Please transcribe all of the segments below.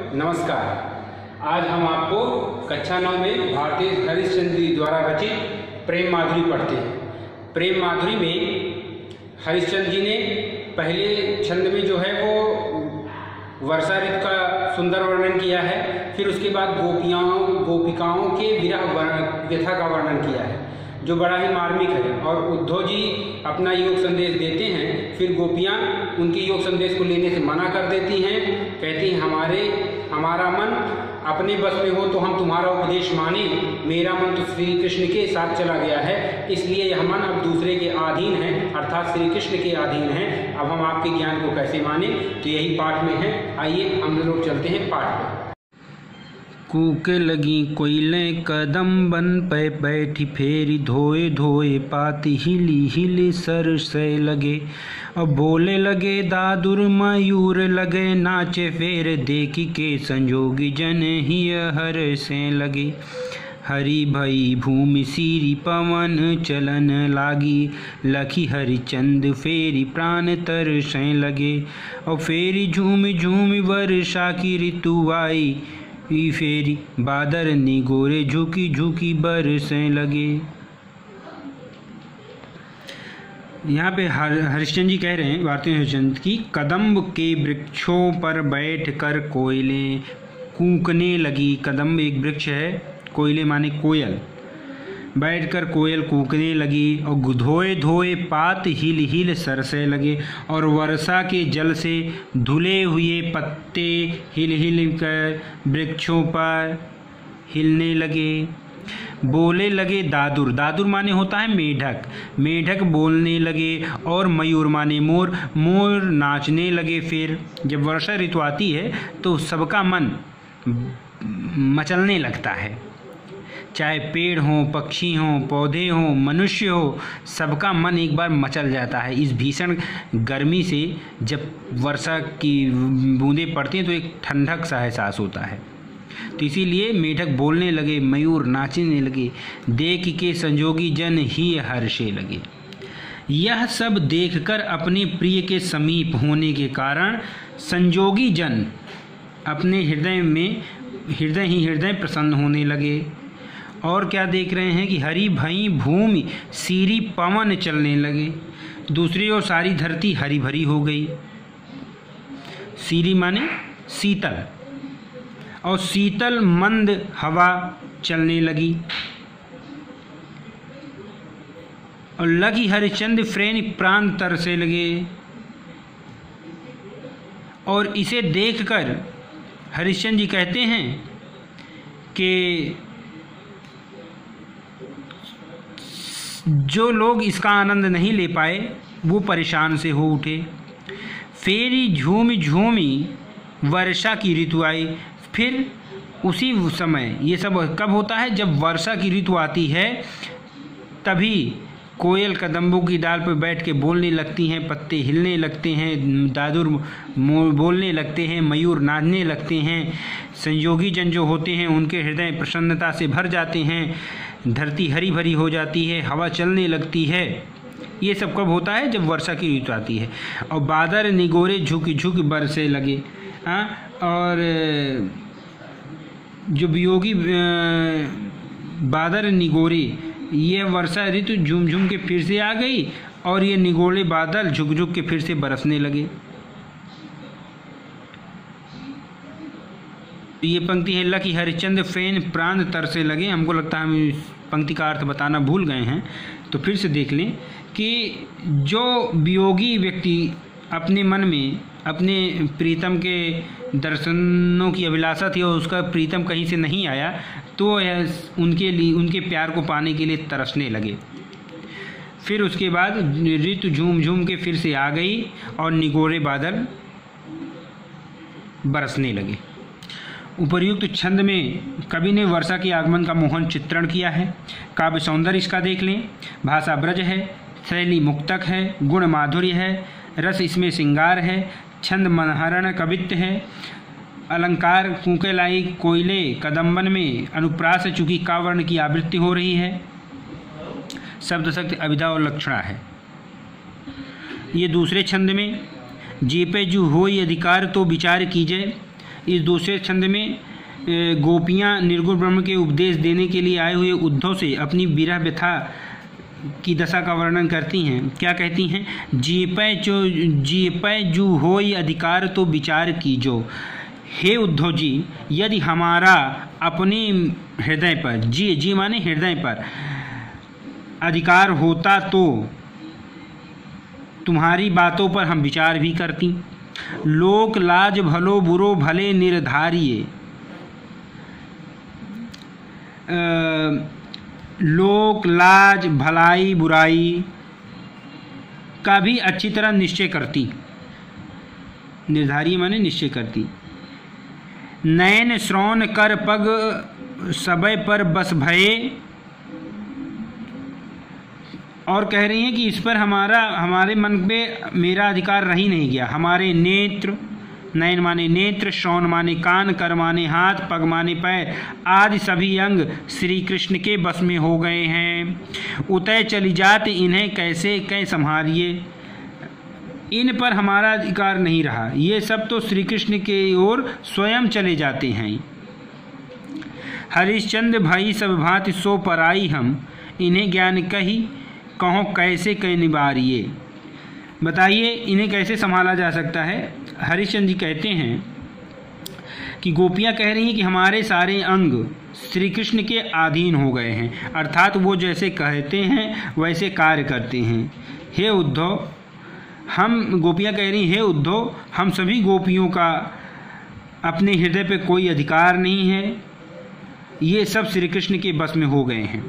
नमस्कार। आज हम आपको कक्षा 9 में भारतेय हरिश्चंद्र जी द्वारा रचित प्रेम माधुरी पढ़ते हैं। प्रेम माधुरी में हरिश्चंद्र जी ने पहले छंद में जो है वो वर्षा ऋतु का सुंदर वर्णन किया है, फिर उसके बाद गोपिकाओं के विरह व्यथा का वर्णन किया है जो बड़ा ही मार्मिक है। और उद्धव जी अपना योग संदेश देते हैं, फिर गोपियाँ उनके योग संदेश को लेने से मना कर देती हैं, कहती हैं हमारा मन अपने बस में हो तो हम तुम्हारा उपदेश माने, मेरा मन तो श्री कृष्ण के साथ चला गया है, इसलिए यह मन अब दूसरे के अधीन है, अर्थात श्री कृष्ण के अधीन है। अब हम आपके ज्ञान को कैसे माने, तो यही पाठ में है। आइए हम लोग चलते हैं पाठ पर। कूके लगी कोयलें कदम बन पे बैठी, फेरी धोए धोए पाती, हिली हिली सर से लगे। अब बोले लगे दादुर मयूर लगे, नाचे फेर देखी के संजोगी जन ही हर से लगे। हरि भई भूमि सीरी पवन चलन लागी, लखी हरिचंद फेरी प्राण तर से लगे। और फेरी झूम झूम वर्षा की ऋतु आई, फेरी बादर निगोरे झुकी झुकी बरसने लगे। यहाँ पे हरिश्चंद्र जी कह रहे हैं, भारतेय हरिश्चंद्र की, कदम्ब के वृक्षों पर बैठ कर कोयलें कूकने लगी। कदम्ब एक वृक्ष है, कोयले माने कोयल। बैठकर कोयल कूकने लगी और धोए धोए पात हिल हिल सरसे लगे। और वर्षा के जल से धुले हुए पत्ते हिल हिल कर वृक्षों पर हिलने लगे। बोले लगे दादुर, दादुर माने होता है मेढक, मेढक बोलने लगे। और मयूर माने मोर, मोर नाचने लगे। फिर जब वर्षा ऋतु आती है तो सबका मन मचलने लगता है, चाहे पेड़ हों, पक्षी हों, पौधे हों, मनुष्य हो, सबका मन एक बार मचल जाता है। इस भीषण गर्मी से जब वर्षा की बूंदें पड़ती हैं तो एक ठंडक सा एहसास होता है। तो इसीलिए मेढक बोलने लगे, मयूर नाचने लगे, देख के संजोगी जन ही हर्षे लगे। यह सब देखकर अपने प्रिय के समीप होने के कारण संजोगी जन अपने हृदय ही हृदय प्रसन्न होने लगे। और क्या देख रहे हैं कि हरी भई भूमि सीरी पवन चलने लगे। दूसरी ओर सारी धरती हरी भरी हो गई। सीरी माने शीतल, और शीतल मंद हवा चलने लगी। और लगी हरिचंद फ्रेन प्राण तरसे लगे। और इसे देखकर हरिश्चंद्र जी कहते हैं कि जो लोग इसका आनंद नहीं ले पाए वो परेशान से हो उठे। फेरी झूमी झूमी वर्षा की ऋतु आई। फिर उसी समय, ये सब कब होता है, जब वर्षा की ऋतु आती है तभी कोयल कदम्बों की डाल पर बैठ के बोलने लगती हैं, पत्ते हिलने लगते हैं, दादुर बोलने लगते हैं, मयूर नाचने लगते हैं। संयोगी जन जो होते हैं उनके हृदय प्रसन्नता से भर जाते हैं, धरती हरी भरी हो जाती है, हवा चलने लगती है। ये सब कब होता है, जब वर्षा की ऋतु आती है। और बादर निगोरे झुकी झुकी बरसे लगे। और जो वियोगी बादर निगोरे, ये वर्षा ऋतु झूम झूम के फिर से आ गई और ये निगोरे बादल झुक झुक के फिर से बरसने लगे। ये पंक्ति है, लकी हरिचंद फेन प्राण तरसे लगे। हमको लगता है हम इस पंक्ति का अर्थ बताना भूल गए हैं, तो फिर से देख लें कि जो वियोगी व्यक्ति अपने मन में अपने प्रीतम के दर्शनों की अभिलाषा थी और उसका प्रीतम कहीं से नहीं आया, तो उनके प्यार को पाने के लिए तरसने लगे। फिर उसके बाद ऋतु झूम झूम के फिर से आ गई और निगोरे बादल बरसने लगे। उपर्युक्त छंद में कवि ने वर्षा के आगमन का मोहन चित्रण किया है। काव्य सौंदर्य इसका देख लें। भाषा ब्रज है, शैली मुक्तक है, गुण माधुर्य है, रस इसमें श्रृंगार है, छंद मनहरण कवित्व है, अलंकार कूके लाई कोयले कदम्बन में अनुप्रास चूंकि कावर्ण की आवृत्ति हो रही है, शब्द शक्ति अभिधा और लक्षणा है। ये दूसरे छंद में जीपे जू होई अधिकार तो विचार कीजिए, इस दूसरे छंद में गोपियाँ निर्गुण ब्रह्म के उपदेश देने के लिए आए हुए उद्धव से अपनी विरह व्यथा की दशा का वर्णन करती हैं। क्या कहती हैं? जीपै जू होई अधिकार तो विचार कीजो। हे उद्धव जी, यदि हमारा अपने हृदय पर, जी माने हृदय पर अधिकार होता तो तुम्हारी बातों पर हम विचार भी करती। लोक लाज भलो बुरो भले निर्धारिये, लोक लाज भलाई बुराई का भी अच्छी तरह निश्चय करती। निर्धारिये माने निश्चय करती। नयन श्रवण कर पग सबय पर बस भये, और कह रही हैं कि इस पर हमारे मन पे मेरा अधिकार रही नहीं गया। हमारे नेत्र, नयन माने नेत्र, श्रवण माने कान, कर माने हाथ, पग माने पैर आदि सभी अंग श्री कृष्ण के बस में हो गए हैं। उतय चली जात इन्हें कैसे कै संभालिए, इन पर हमारा अधिकार नहीं रहा। ये सब तो श्री कृष्ण के ओर स्वयं चले जाते हैं। हरिश्चंद्र भाई सब भांति सो पराई हम, इन्हें ज्ञान कही कहो कैसे कै निवारिये। बताइए इन्हें कैसे संभाला जा सकता है। हरिश्चंद्र जी कहते हैं कि गोपियाँ कह रही हैं कि हमारे सारे अंग श्री कृष्ण के अधीन हो गए हैं, अर्थात वो जैसे कहते हैं वैसे कार्य करते हैं। हे उद्धव, हम गोपियाँ कह रही हैं, हे उद्धव, हम सभी गोपियों का अपने हृदय पे कोई अधिकार नहीं है, ये सब श्री कृष्ण के बस में हो गए हैं।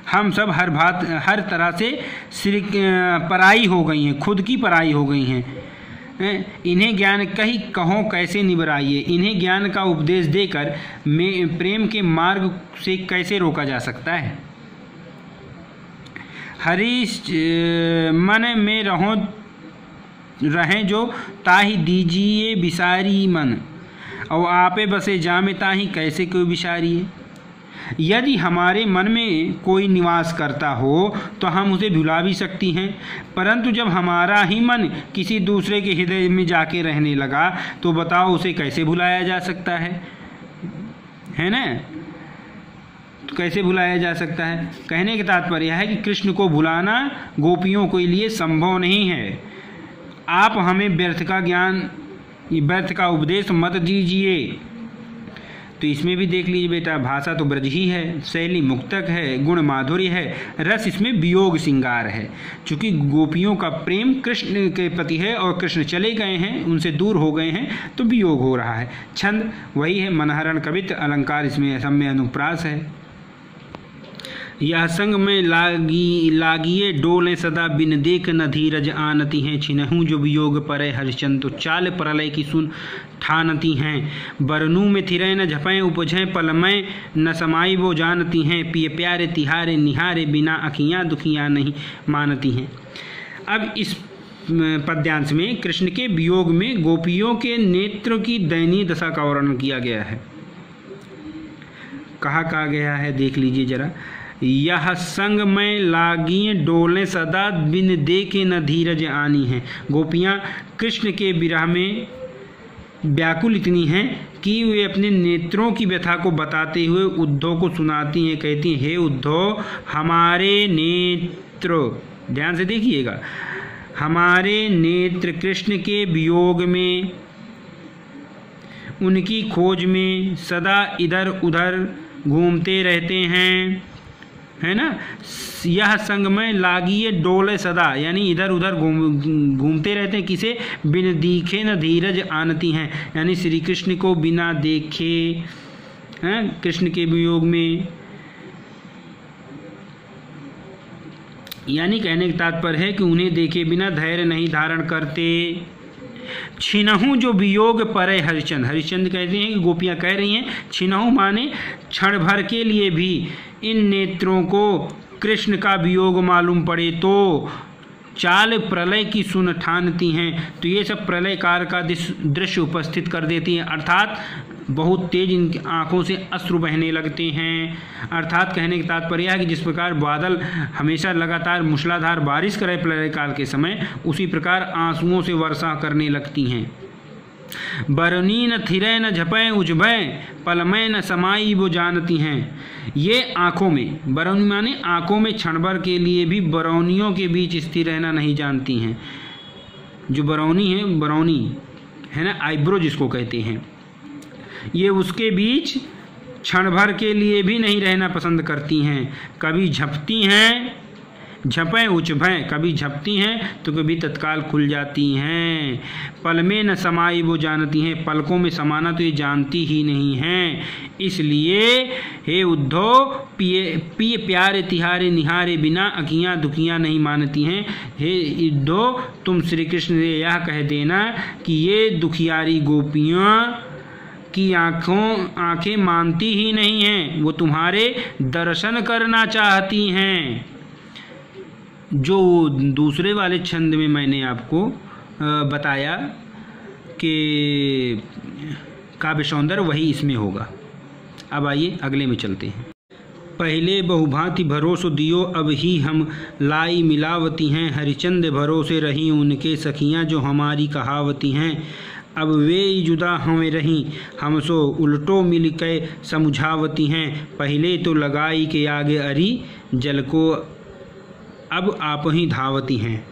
हम सब हर तरह से श्री पराई हो गई हैं, खुद की पराई हो गई हैं। इन्हें ज्ञान कही कहो कैसे निबराइए, इन्हें ज्ञान का उपदेश देकर प्रेम के मार्ग से कैसे रोका जा सकता है। हरीश मन में रहें जो ताही दीजिए विसारी मन, और आपे बसे जामे ताही कैसे कोई विसारिए। यदि हमारे मन में कोई निवास करता हो तो हम उसे भुला भी सकती हैं, परंतु जब हमारा ही मन किसी दूसरे के हृदय में जाके रहने लगा तो बताओ उसे कैसे भुलाया जा सकता है ना। तो कैसे भुलाया जा सकता है। कहने का तात्पर्य है कि कृष्ण को भुलाना गोपियों के लिए संभव नहीं है। आप हमें व्यर्थ का ज्ञान, व्यर्थ का उपदेश मत दीजिए। तो इसमें भी देख लीजिए बेटा, भाषा तो ब्रज ही है, शैली मुक्तक है, गुण माधुर्य है, रस इसमें वियोग श्रृंगार है। चूँकि गोपियों का प्रेम कृष्ण के प्रति है और कृष्ण चले गए हैं, उनसे दूर हो गए हैं, तो वियोग हो रहा है। छंद वही है, मनहरण कवित्व, अलंकार इसमें सब में अनुप्रास है। यह संग में लागिए डोले सदा बिन देख न धीरज आनती हैं। छिनहूँ जो वियोग परे हरिश्चंद तो चाल प्रलय की सुन ठानती हैं। बरनू में थिरे न झपें उपजें पलमय न समाई वो जानती हैं। पिय प्यारे तिहारे निहारे बिना अखियाँ दुखियाँ नहीं मानती हैं। अब इस पद्यांश में कृष्ण के वियोग में गोपियों के नेत्रों की दयनीय दशा का वर्णन किया गया है। कहा गया है, देख लीजिए जरा। यह संग में लागी डोले सदा बिन देखे न धीरज आनी है। गोपियाँ कृष्ण के विरह में व्याकुल इतनी हैं कि वे अपने नेत्रों की व्यथा को बताते हुए उद्धव को सुनाती हैं। कहती हैं, हे उद्धव, हमारे नेत्र, ध्यान से देखिएगा, हमारे नेत्र कृष्ण के वियोग में, उनकी खोज में सदा इधर उधर घूमते रहते हैं, है ना। यह संग में लागिए डोले सदा, यानी इधर उधर घूमते रहते हैं। किसे? बिन दिखे न धीरज आनती हैं, यानी श्री कृष्ण को बिना देखे, हैं, कृष्ण के वियोग में। यानी कहने का तात्पर्य है कि उन्हें देखे बिना धैर्य नहीं धारण करते। छिनहूँ जो वियोग परे हरिश्चंद, हरिश्चंद कहते हैं कि गोपियाँ कह रही हैं, छिनहूँ माने क्षण भर के लिए भी इन नेत्रों को कृष्ण का वियोग मालूम पड़े तो चाल प्रलय की सुन ठानती हैं। तो ये सब प्रलय काल का दृश्य उपस्थित कर देती हैं, अर्थात बहुत तेज इनकी आंखों से अश्रु बहने लगते हैं। अर्थात कहने का तात्पर्य है कि जिस प्रकार बादल हमेशा लगातार मूसलाधार बारिश करे प्रलय काल के समय, उसी प्रकार आंसुओं से वर्षा करने लगती हैं। बरनी न थिरे न झपे उजभय, पलमय न समाई वो जानती हैं। ये आँखों में, बरौनी माने आँखों में क्षण भर के लिए भी बरौनियों के बीच स्थिर रहना नहीं जानती हैं। जो बरौनी है, बरौनी है ना, आईब्रो जिसको कहते हैं, ये उसके बीच क्षण भर के लिए भी नहीं रहना पसंद करती हैं। कभी झपती हैं, झपें उचभें, कभी झपती हैं तो कभी तत्काल खुल जाती हैं। पल में न समाई वो जानती हैं, पलकों में समाना तो ये जानती ही नहीं हैं। इसलिए हे उद्धव, पिए प्यारे तिहारे निहारे बिना अखियाँ दुखियाँ नहीं मानती हैं। हे उद्धव, तुम श्री कृष्ण से यह कह देना कि ये दुखियारी गोपियाँ की आँखें मानती ही नहीं हैं, वो तुम्हारे दर्शन करना चाहती हैं। जो दूसरे वाले छंद में मैंने आपको बताया कि काव्य सौंदर्य, वही इसमें होगा। अब आइए अगले में चलते हैं। पहले बहुभांति भरोसो दियो, अब ही हम लाई मिलावती हैं। हरिचंद भरोसे रही उनके सखियां, जो हमारी कहावती हैं। अब वे जुदा हमें रहीं, हमसो उल्टो मिल के समझावती हैं। पहले तो लगाई के आगे अरी, जल को अब आप ही धावती हैं।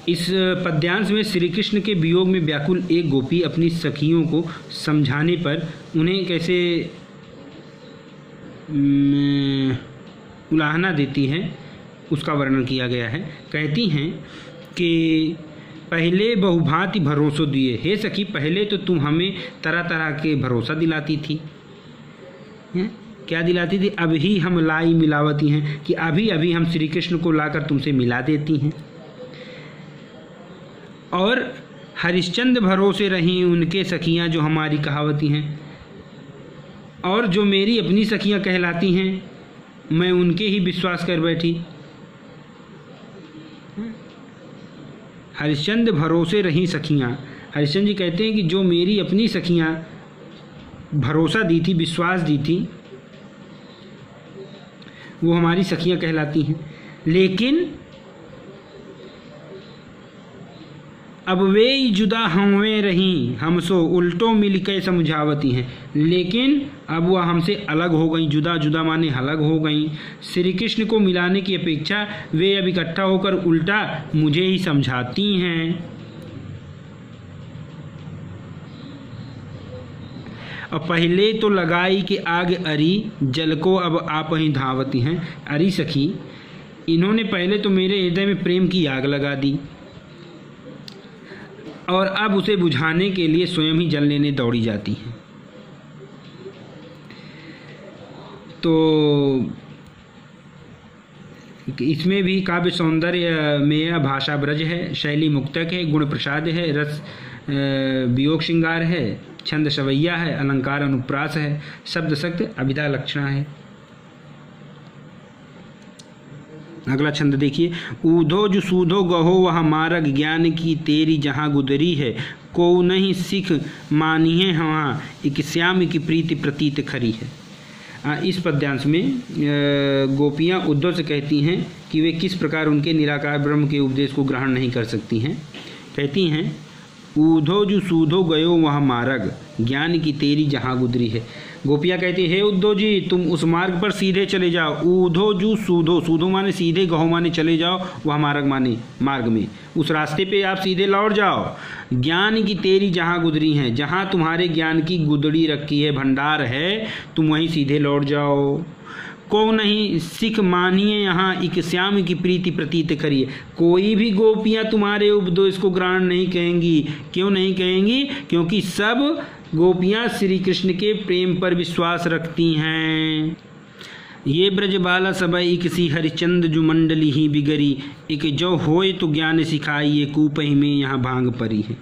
इस पद्यांश में श्री कृष्ण के वियोग में व्याकुल एक गोपी अपनी सखियों को समझाने पर उन्हें कैसे उलाहना देती है, उसका वर्णन किया गया है। कहती हैं कि पहले बहुभांति भरोसो दिए। हे सखी, पहले तो तुम हमें तरह तरह के भरोसा दिलाती थी। क्या दिलाती थी? अब ही हम लाई मिलावती हैं, कि अभी अभी हम श्री कृष्ण को लाकर तुमसे मिला देती हैं। और हरिश्चंद्र भरोसे रही उनके सखियां, जो हमारी कहावती हैं। और जो मेरी अपनी सखियां कहलाती हैं, मैं उनके ही विश्वास कर बैठी। हरिश्चंद्र भरोसे रही सखियां, हरिश्चंद्र जी कहते हैं कि जो मेरी अपनी सखियां भरोसा दी थी, विश्वास दी थी, वो हमारी सखियां कहलाती हैं। लेकिन अब वे जुदा हमें रहीं, हमसो उल्टो मिल के समझावती हैं। लेकिन अब वह हमसे अलग हो गई, जुदा जुदा माने अलग हो गई। श्री कृष्ण को मिलाने की अपेक्षा वे अब इकट्ठा होकर उल्टा मुझे ही समझाती हैं। और पहले तो लगाई के आग अरी, जल को अब आप ही धावती हैं। अरी सखी, इन्होंने पहले तो मेरे हृदय में प्रेम की आग लगा दी, और अब उसे बुझाने के लिए स्वयं ही जल लेने दौड़ी जाती हैं। तो इसमें भी काव्य सौंदर्य में भाषा ब्रज है, शैली मुक्तक है, गुण प्रसाद है, रस वियोग श्रृंगार है, छंद सवैया है, अलंकार अनुप्रास है, शब्द शक्त अभिधा लक्षणा है। अगला छंद देखिए। ऊधो जो सूधो गहो वह मार्ग, ज्ञान की तेरी जहाँ गुदरी है। को नहीं सिख मानिए वहाँ, एक श्याम की प्रीति प्रतीत खरी है। इस पद्यांश में गोपियाँ उद्धव से कहती हैं कि वे किस प्रकार उनके निराकार ब्रह्म के उपदेश को ग्रहण नहीं कर सकती हैं। कहती हैं, ऊधो जो सूधो गयो वह मार्ग, ज्ञान की तेरी जहाँ गुदरी है। गोपियाँ कहती हे उद्धव जी, तुम उस मार्ग पर सीधे चले जाओ। ऊधो जो सूधो, सूधो माने सीधे, गहो माने चले जाओ, वह मार्ग माने मार्ग में, उस रास्ते पे आप सीधे लौट जाओ। ज्ञान की तेरी जहाँ गुदरी है, जहाँ तुम्हारे ज्ञान की गुदड़ी रखी है, भंडार है, तुम वहीं सीधे लौट जाओ। को नहीं सिख मानिए यहाँ, एक श्याम की प्रीति प्रतीत करिए। कोई भी गोपियाँ तुम्हारे उपदेश को ग्रहण नहीं कहेंगी। क्यों नहीं कहेंगी? क्योंकि सब गोपियाँ श्री कृष्ण के प्रेम पर विश्वास रखती हैं। ये ब्रज बाला सब एक सी हरिचंद जो मंडली ही बिगरी, एक जो होए तो ज्ञान सिखाई, ये कूपही में यहाँ भांग परी है।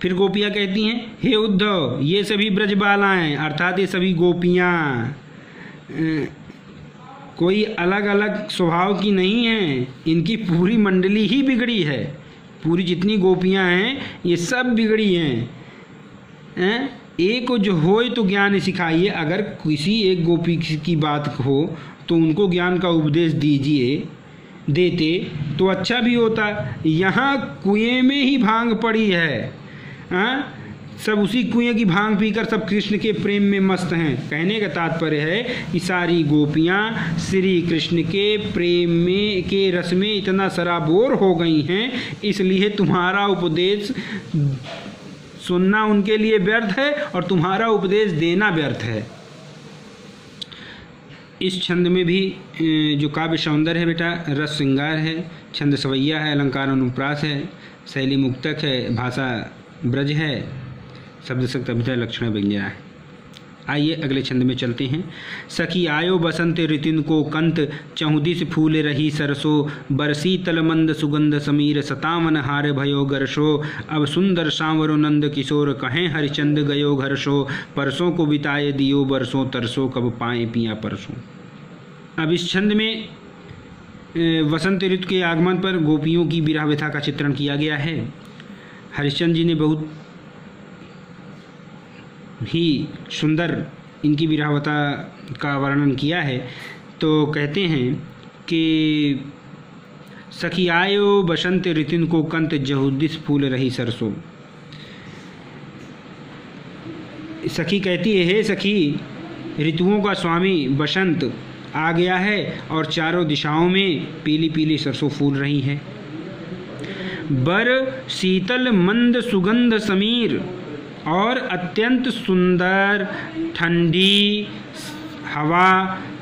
फिर गोपियाँ कहती हैं, हे उद्धव, ये सभी ब्रज बाला हैं, अर्थात ये सभी गोपियाँ कोई अलग अलग स्वभाव की नहीं है, इनकी पूरी मंडली ही बिगड़ी है। पूरी जितनी गोपियां हैं ये सब बिगड़ी हैं। एक जो होए तो ज्ञान सिखाइए, अगर किसी एक गोपी की बात हो तो उनको ज्ञान का उपदेश दीजिए। देते तो अच्छा भी होता। यहाँ कुएं में ही भांग पड़ी है, हाँ, सब उसी कुएं की भांग पीकर सब कृष्ण के प्रेम में मस्त हैं। कहने का तात्पर्य है कि सारी गोपियाँ श्री कृष्ण के प्रेम में के रस में इतना सराबोर हो गई हैं, इसलिए तुम्हारा उपदेश सुनना उनके लिए व्यर्थ है और तुम्हारा उपदेश देना व्यर्थ है। इस छंद में भी जो काव्य सौंदर्य है बेटा, रस श्रृंगार है, छंद सवैया है, अलंकार अनुप्रास है, शैली मुक्तक है, भाषा ब्रज है, शब्द शक्त अभिधा लक्षण व्यंजना है। आइए अगले छंद में चलते हैं। सखी आयो बसंत ऋतिन को कंत, चहुदिस फूल रही सरसो, बरसी तलमंद सुगंध समीर, सतावन हार भयो गरशो, अब सुंदर सांवरो नंद किशोर, कहें हरिचंद गयो घरसो, परसों को बिताए दियो बरसों, तरसों कब पाए पिया परसों। अब इस छंद में वसंत ऋतु के आगमन पर गोपियों की विरह व्यथा का चित्रण किया गया है। हरिश्चंद्र जी ने बहुत ही सुंदर इनकी विरहवता का वर्णन किया है। तो कहते हैं कि सखी आयो बसंत ऋतिन को कंत, जहुदिस फूल रही सरसों। सखी कहती है, हे सखी, ऋतुओं का स्वामी बसंत आ गया है और चारों दिशाओं में पीली पीली सरसों फूल रही है। बर शीतल मंद सुगंध समीर, और अत्यंत सुंदर ठंडी हवा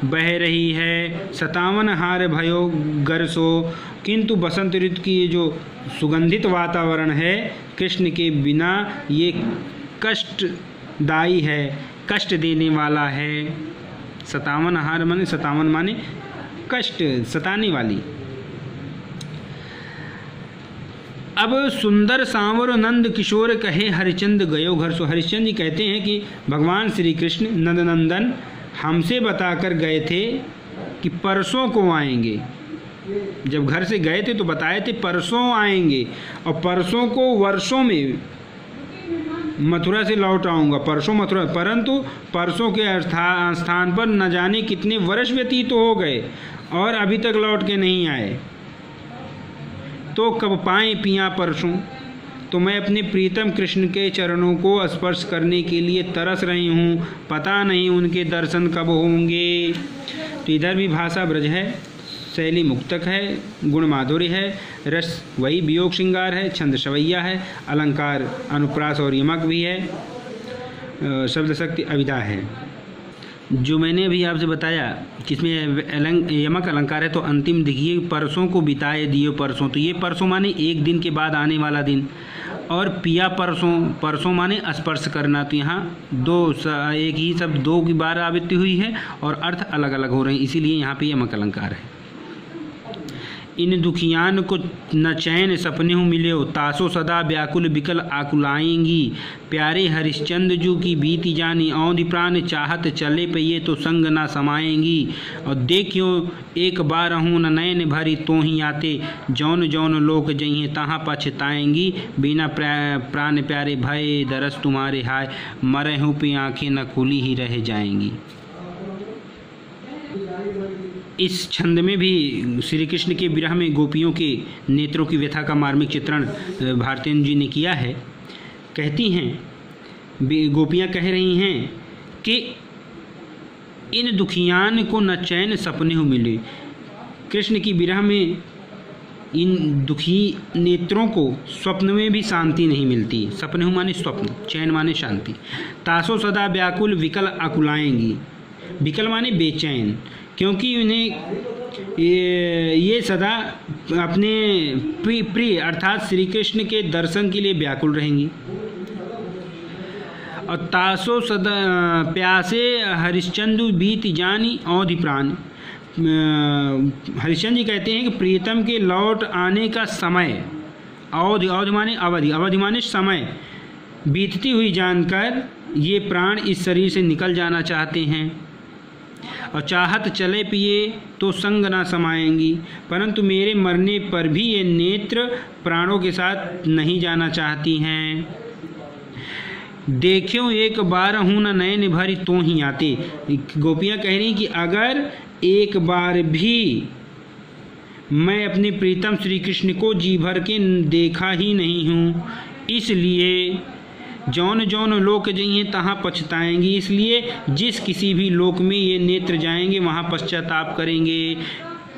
बह रही है। सतावन हार भयो गरसो, किंतु बसंत ऋतु की जो सुगंधित वातावरण है कृष्ण के बिना ये कष्टदायी है, कष्ट देने वाला है। सतावन हार माने, सतावन माने कष्ट, सताने वाली। अब सुंदर सांवर नंद किशोर, कहे हरिचंद गयो घर सो। हरिश्चंद्र जी कहते हैं कि भगवान श्री कृष्ण नंदनंदन हमसे बताकर गए थे कि परसों को आएंगे। जब घर से गए थे तो बताए थे परसों आएंगे, और परसों को वर्षों में मथुरा से लौट आऊँगा, परसों मथुरा। परंतु परसों के स्थान पर न जाने कितने वर्ष व्यतीत हो गए और अभी तक लौट के नहीं आए। तो कब पाए पिया परसों, तो मैं अपने प्रीतम कृष्ण के चरणों को स्पर्श करने के लिए तरस रही हूँ, पता नहीं उनके दर्शन कब होंगे। तो इधर भी भाषा ब्रज है, शैली मुक्तक है, गुण माधुर्य है, रस वही वियोग श्रृंगार है, छंद सवैया है, अलंकार अनुप्रास और यमक भी है, शब्द शक्ति अभिधा है। जो मैंने अभी आपसे बताया कि इसमें यमक अलंकार है, तो अंतिम देखिए, परसों को बिताए दियो परसों। तो ये परसों माने एक दिन के बाद आने वाला दिन, और पिया परसों, परसों माने स्पर्श करना। तो यहाँ एक ही शब्द दो की बार आवृत्ति हुई है और अर्थ अलग अलग हो रहे हैं, इसीलिए यहाँ पे यमक अलंकार है। इन दुखियान को न चैन सपने हो मिले हो, तासो सदा व्याकुल बिकल आकुलाएंगी, प्यारे हरिश्चंद्र जू की बीती जानी, औंधी प्राण चाहत चले पे ये तो संग ना समाएंगी। और देखियो एक बार हूँ न नयन भरी तो ही आते, जौन जौन लोक जइए तहाँ पछताएंगी, बिना प्राण प्यारे भय दरस तुम्हारे हाय, मरे हूँ पे आँखें न खुली ही रह जाएंगी। इस छंद में भी श्री कृष्ण के विरह में गोपियों के नेत्रों की व्यथा का मार्मिक चित्रण भारतेंदु जी ने किया है। कहती हैं, गोपियाँ कह रही हैं कि इन दुखियान को न चैन सपने हो मिले। कृष्ण की विरह में इन दुखी नेत्रों को स्वप्न में भी शांति नहीं मिलती। सपने हो माने स्वप्न, चैन माने शांति। तासो सदा व्याकुल विकल अकुलाएंगी, विकल माने बेचैन, क्योंकि उन्हें ये सदा अपने प्रिय अर्थात श्री कृष्ण के दर्शन के लिए व्याकुल रहेंगी। और तासो सदा प्यासे हरिश्चंद्र बीत जानी औधि प्राण। हरिश्चंद्र जी कहते हैं कि प्रीतम के लौट आने का समय, औधि, औधि माने अवधि, अवधि माने समय, बीतती हुई जानकर ये प्राण इस शरीर से निकल जाना चाहते हैं। और चाहत चले पिए तो संग ना समाएंगी, परंतु मेरे मरने पर भी ये नेत्र प्राणों के साथ नहीं जाना चाहती हैं। देखियो एक बार हूँ न नयन भरी तो ही आते। गोपियाँ कह रही कि अगर एक बार भी मैं अपने प्रीतम श्री कृष्ण को जी भर के देखा ही नहीं हूँ, इसलिए जौन जौन लोक जइए तहाँ पछताएंगी। इसलिए जिस किसी भी लोक में ये नेत्र जाएंगे वहाँ पश्चाताप करेंगे।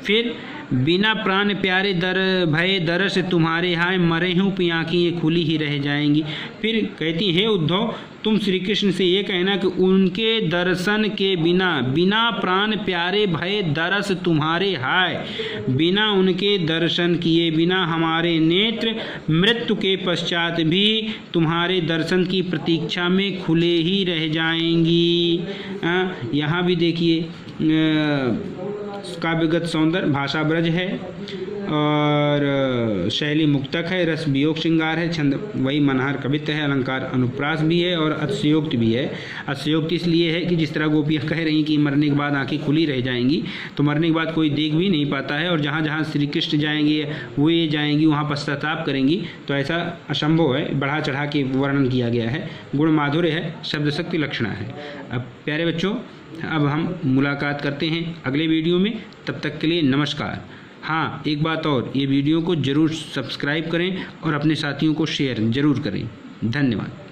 फिर बिना प्राण प्यारे दर भय दरस तुम्हारे हाय, मरे हूँ पियाकी ये खुली ही रह जाएंगी। फिर कहती हे उद्धव, तुम श्री कृष्ण से ये कहना कि उनके दर्शन के बिना, बिना प्राण प्यारे भय दरस तुम्हारे हाय, बिना उनके दर्शन किए बिना हमारे नेत्र मृत्यु के पश्चात भी तुम्हारे दर्शन की प्रतीक्षा में खुले ही रह जाएंगी। यहाँ भी देखिए काव्यगत सौंदर्य, भाषा ब्रज है और शैली मुक्तक है, रस वियोग श्रृंगार है, छंद वही मनहार कवित्व है, अलंकार अनुप्रास भी है और अतिशयोक्त भी है। अतिशयोक्त इसलिए है कि जिस तरह गोपियाँ कह रही कि मरने के बाद आंखें खुली रह जाएंगी, तो मरने के बाद कोई देख भी नहीं पाता है, और जहाँ जहाँ श्री कृष्ण जाएंगे वो ये जाएंगी वहाँ पश्चाताप करेंगी, तो ऐसा असंभव है। बढ़ा चढ़ा के वर्णन किया गया है, गुण माधुर्य है, शब्द शक्ति लक्षणा है। अब प्यारे बच्चों, अब हम मुलाकात करते हैं अगले वीडियो में, तब तक के लिए नमस्कार। हाँ, एक बात और, ये वीडियो को ज़रूर सब्सक्राइब करें और अपने साथियों को शेयर ज़रूर करें। धन्यवाद।